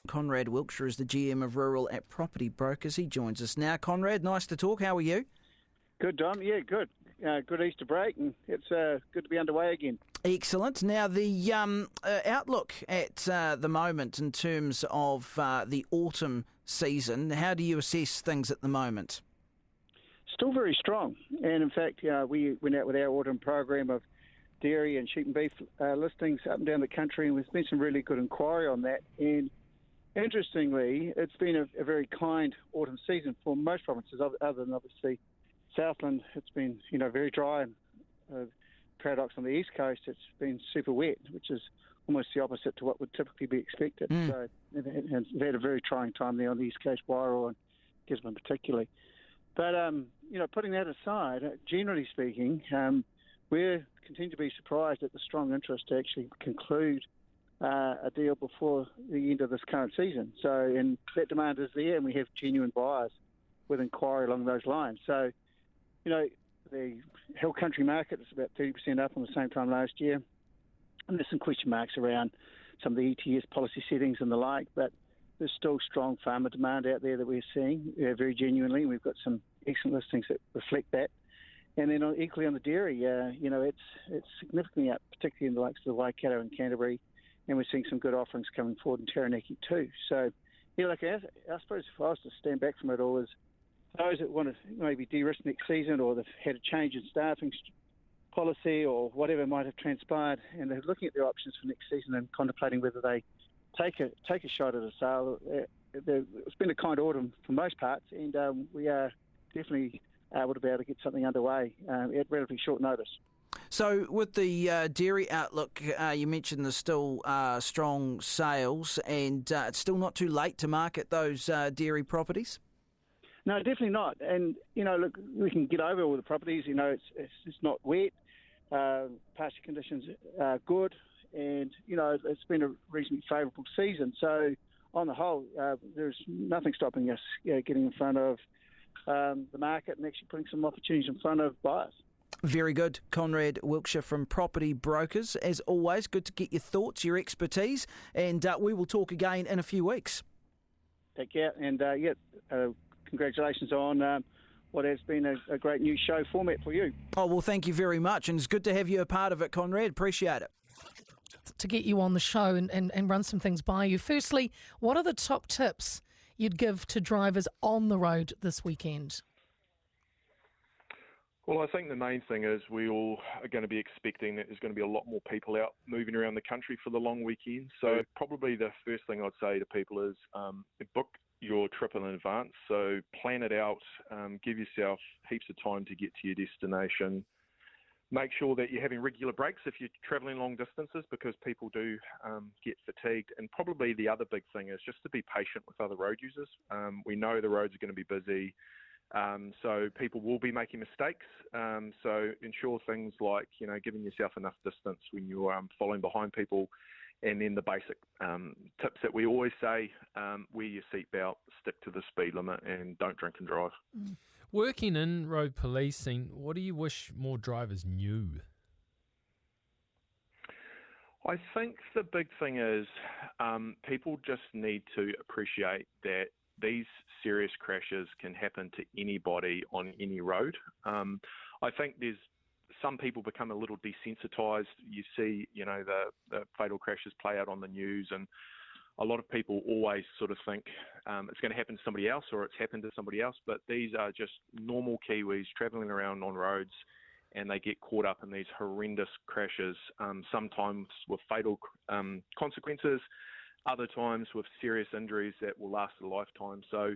Conrad Wilkshire is the GM of Rural at Property Brokers. He joins us now. Conrad, nice to talk. How are you? Good, Dom. Yeah, good. Good Easter break, and it's good to be underway again. Excellent. Now, the outlook at the moment in terms of the autumn season, how do you assess things at the moment? Still very strong. And in fact, we went out with our autumn program of dairy and sheep and beef listings up and down the country, and there's been some really good inquiry on that. And interestingly, it's been a very kind autumn season for most provinces, other than obviously Southland. It's been, very dry, and paradox on the east coast, it's been super wet, which is almost the opposite to what would typically be expected. So they've had a very trying time there on the east coast, Wairoa and Gisborne particularly. But, putting that aside, generally speaking, we continue to be surprised at the strong interest to actually conclude a deal before the end of this current season. So, and that demand is there, and we have genuine buyers with inquiry along those lines. So, the Hill Country market is about 30% up on the same time last year. And there's some question marks around some of the ETS policy settings and the like, but there's still strong farmer demand out there that we're seeing very genuinely. We've got some excellent listings that reflect that. And then equally on the dairy, it's significantly up, particularly in the likes of the Waikato and Canterbury, and we're seeing some good offerings coming forward in Taranaki too. So, I suppose if I was to stand back from it all, is those that want to maybe de-risk next season, or they've had a change in staffing policy or whatever might have transpired, and they're looking at their options for next season and contemplating whether they take a shot at a sale. It's been a kind autumn for most parts, and we are definitely able to get something underway at relatively short notice. So with the dairy outlook, you mentioned there's still strong sales, and it's still not too late to market those dairy properties? No, definitely not. And, look, we can get over all the properties. It's not wet. Pasture conditions are good. And, it's been a reasonably favourable season. So, on the whole, there's nothing stopping us getting in front of the market and actually putting some opportunities in front of buyers. Very good. Conrad Wilkshire from Property Brokers. As always, good to get your thoughts, your expertise, and we will talk again in a few weeks. Take care. And, congratulations on what has been a great new show format for you. Oh, well, thank you very much. And it's good to have you a part of it, Conrad. Appreciate it. To get you on the show and run some things by you. Firstly, what are the top tips you'd give to drivers on the road this weekend? Well, I think the main thing is we all are going to be expecting that there's going to be a lot more people out moving around the country for the long weekend. So probably the first thing I'd say to people is book your trip in advance. So plan it out, give yourself heaps of time to get to your destination. Make sure that you're having regular breaks if you're travelling long distances, because people do get fatigued. And probably the other big thing is just to be patient with other road users. We know the roads are going to be busy. So people will be making mistakes. So ensure things like, giving yourself enough distance when you're following behind people. And then the basic tips that we always say, wear your seatbelt, stick to the speed limit, and don't drink and drive. Working in road policing, what do you wish more drivers knew? I think the big thing is people just need to appreciate that these serious crashes can happen to anybody on any road. I think some people become a little desensitised. You see, the fatal crashes play out on the news, and a lot of people always sort of think it's going to happen to somebody else or it's happened to somebody else, but these are just normal Kiwis travelling around on roads, and they get caught up in these horrendous crashes, sometimes with fatal consequences, other times with serious injuries that will last a lifetime. So,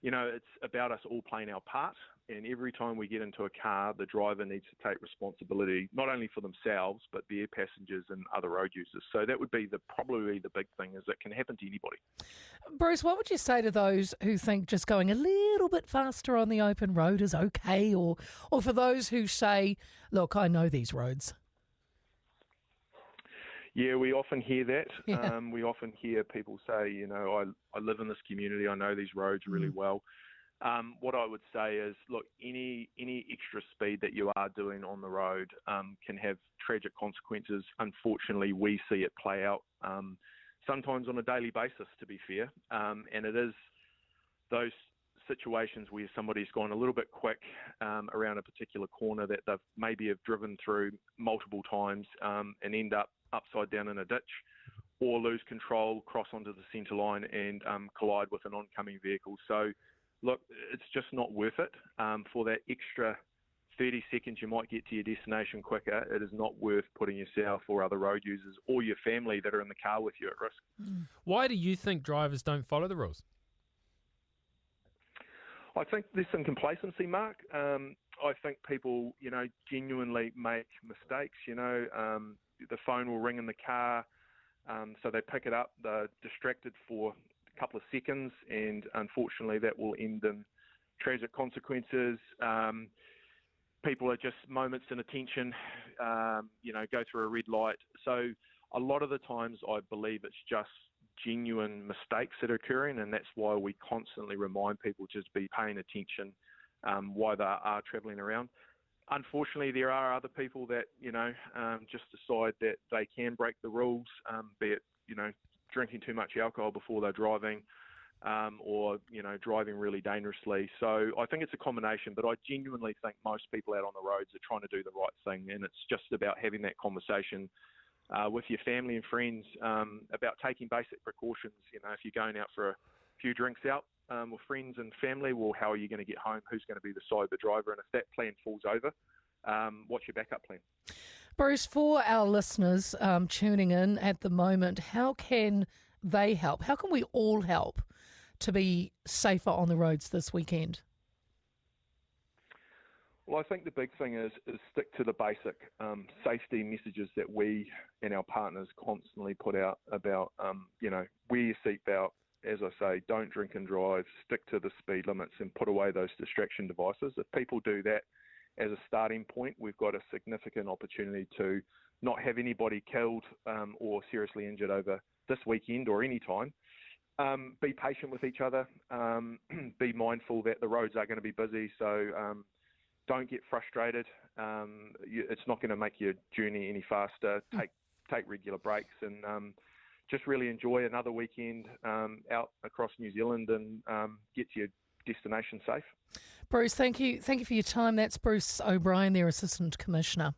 it's about us all playing our part, and every time we get into a car, the driver needs to take responsibility, not only for themselves, but their passengers and other road users. So that would be probably the big thing, is it can happen to anybody. Bruce, what would you say to those who think just going a little bit faster on the open road is okay, or for those who say, look, I know these roads? Yeah, we often hear that. Yeah. We often hear people say, I live in this community, I know these roads really well. What I would say is, look, any extra speed that you are doing on the road can have tragic consequences. Unfortunately, we see it play out sometimes on a daily basis, to be fair. And it is those situations where somebody's gone a little bit quick around a particular corner that they've maybe have driven through multiple times and end up upside down in a ditch, or lose control, cross onto the centre line and collide with an oncoming vehicle. So, look, it's just not worth it. For that extra 30 seconds you might get to your destination quicker, it is not worth putting yourself or other road users or your family that are in the car with you at risk. Why do you think drivers don't follow the rules? I think there's some complacency, Mark. I think people, genuinely make mistakes. The phone will ring in the car, so they pick it up. They're distracted for a couple of seconds, and unfortunately that will end in tragic consequences. People are just moments in attention, go through a red light. So a lot of the times I believe it's just genuine mistakes that are occurring, and that's why we constantly remind people to just be paying attention while they are travelling around. Unfortunately, there are other people that, just decide that they can break the rules, be it, drinking too much alcohol before they're driving, or, driving really dangerously. So I think it's a combination, but I genuinely think most people out on the roads are trying to do the right thing, and it's just about having that conversation with your family and friends about taking basic precautions. If you're going out for a few drinks out with friends and family, well, how are you going to get home? Who's going to be the sober driver? And if that plan falls over, what's your backup plan? Bruce, for our listeners tuning in at the moment, how can they help? How can we all help to be safer on the roads this weekend? Well, I think the big thing is stick to the basic safety messages that we and our partners constantly put out about, wear your seatbelt. As I say, don't drink and drive, stick to the speed limits and put away those distraction devices. If people do that as a starting point, we've got a significant opportunity to not have anybody killed or seriously injured over this weekend or any time. Be patient with each other. Be mindful that the roads are going to be busy, so don't get frustrated. It's not going to make your journey any faster. Take regular breaks and just really enjoy another weekend out across New Zealand and get to your destination safe. Bruce, thank you for your time. That's Bruce O'Brien, their Assistant Commissioner.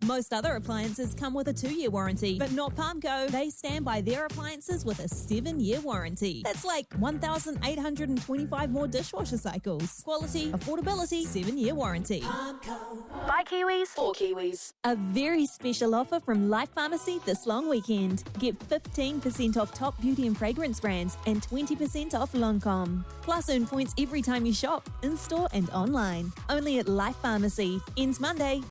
Most other appliances come with a 2-year warranty, but not Palmco. They stand by their appliances with a 7-year warranty. That's like 1,825 more dishwasher cycles. Quality, affordability, 7-year warranty. Palmco. By Kiwis, for Kiwis. A very special offer from Life Pharmacy this long weekend. Get 15% off top beauty and fragrance brands and 20% off Lancome. Plus earn points every time you shop, in-store and online. Only at Life Pharmacy. Ends Monday.